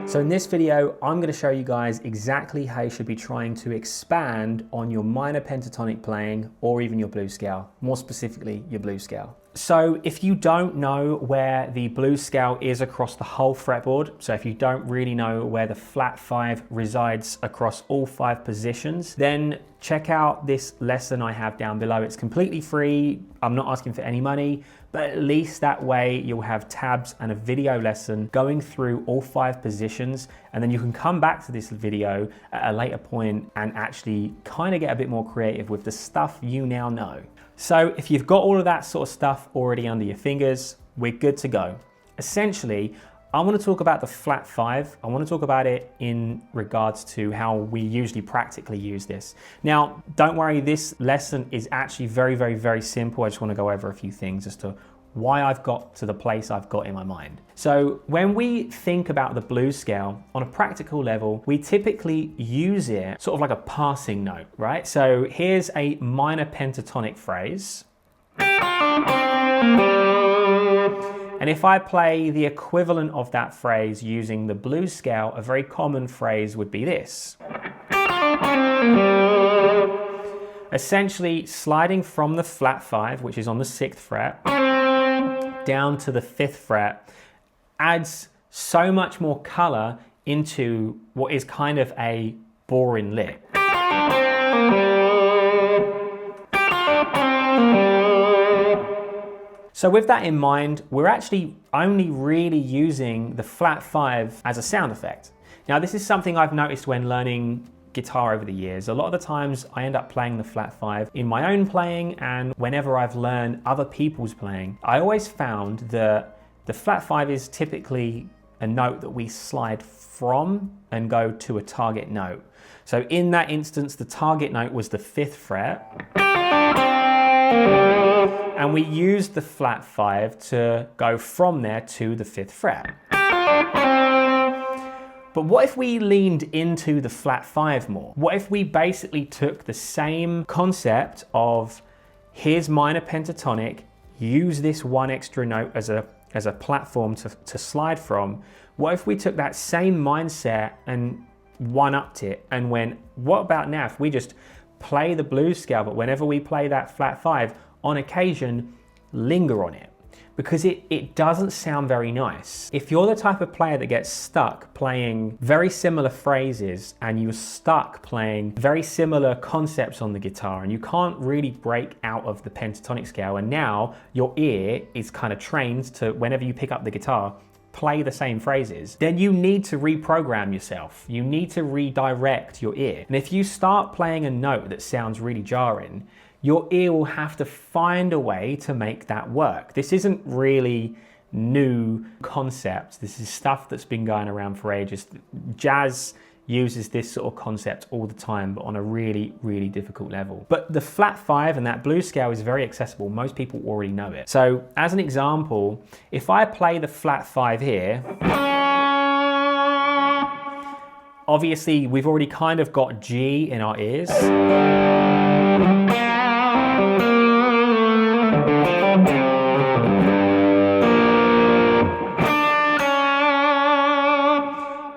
So in this video, I'm going to show you guys exactly how you should be trying to expand on your minor pentatonic playing or even your blues scale, more specifically your blues scale. So if you don't know where the blues scale is across the whole fretboard, so if you don't really know where the flat 5 resides across all 5 positions, then check out this lesson I have down below. It's completely free. I'm not asking for any money, but at least that way you'll have tabs and a video lesson going through all 5 positions, and then you can come back to this video at a later point and actually kind of get a bit more creative with the stuff you now know. So if you've got all of that sort of stuff already under your fingers, we're good to go. Essentially, I want to talk about the flat 5. I want to talk about it in regards to how we usually practically use this. Now, don't worry, this lesson is actually very simple. I just want to go over a few things as to why I've got to the place I've got in my mind. So when we think about the blues scale on a practical level, we typically use it sort of like a passing note, right? So here's a minor pentatonic phrase. And if I play the equivalent of that phrase using the blues scale, a very common phrase would be this. Essentially sliding from the flat 5, which is on the 6th fret, down to the 5th fret, adds so much more color into what is kind of a boring lick. So with that in mind, we're actually only really using the flat 5 as a sound effect. Now this is something I've noticed when learning guitar over the years. A lot of the times I end up playing the flat 5 in my own playing, and whenever I've learned other people's playing, I always found that the flat 5 is typically a note that we slide from and go to a target note. So in that instance, the target note was the 5th fret. And we used the flat 5 to go from there to the 5th fret. But what if we leaned into the flat 5 more? What if we basically took the same concept of here's minor pentatonic, use this one extra note as a platform to slide from? What if we took that same mindset and one-upped it and went, what about now if we just play the blues scale, but whenever we play that flat 5, on occasion, linger on it? Because it doesn't sound very nice. If you're the type of player that gets stuck playing very similar phrases and you're stuck playing very similar concepts on the guitar and you can't really break out of the pentatonic scale, and now your ear is kind of trained to, whenever you pick up the guitar, play the same phrases, then you need to reprogram yourself. You need to redirect your ear. And if you start playing a note that sounds really jarring, your ear will have to find a way to make that work. This isn't really new concept. This is stuff that's been going around for ages. Jazz uses this sort of concept all the time, but on a really difficult level. But the flat 5 and that blues scale is very accessible. Most people already know it. So as an example, if I play the flat 5 here, obviously we've already kind of got G in our ears.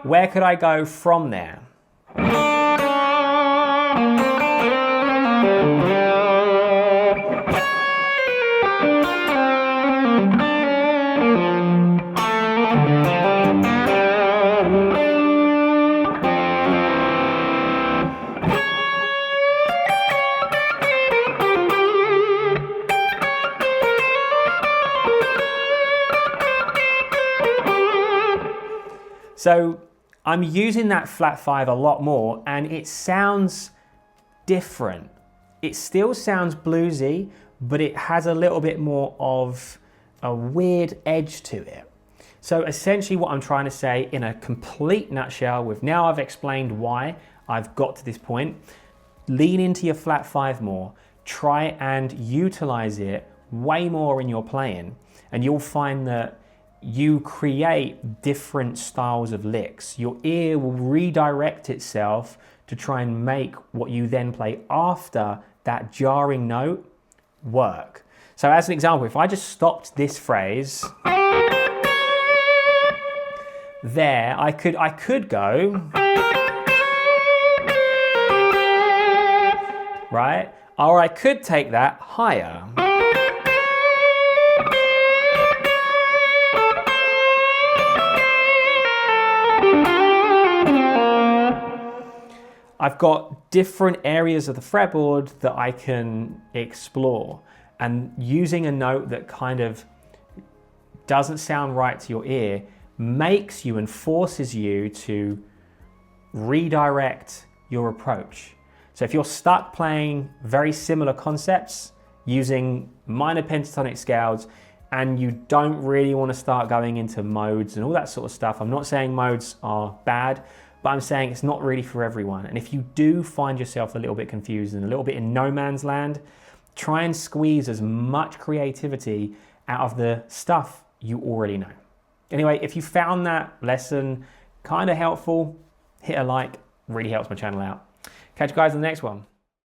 Where could I go from there? So I'm using that flat 5 a lot more, and it sounds different. It still sounds bluesy, but it has a little bit more of a weird edge to it. So essentially what I'm trying to say in a complete nutshell, with now I've explained why I've got to this point, lean into your flat 5 more, try and utilize it way more in your playing, and you'll find that you create different styles of licks. Your ear will redirect itself to try and make what you then play after that jarring note work. So as an example, if I just stopped this phrase, there, I could go, right? Or I could take that higher. I've got different areas of the fretboard that I can explore, and using a note that kind of doesn't sound right to your ear makes you and forces you to redirect your approach. So if you're stuck playing very similar concepts using minor pentatonic scales and you don't really want to start going into modes and all that sort of stuff, I'm not saying modes are bad, but I'm saying it's not really for everyone. And if you do find yourself a little bit confused and a little bit in no man's land, try and squeeze as much creativity out of the stuff you already know. Anyway, if you found that lesson kind of helpful, hit a like, really helps my channel out. Catch you guys in the next one.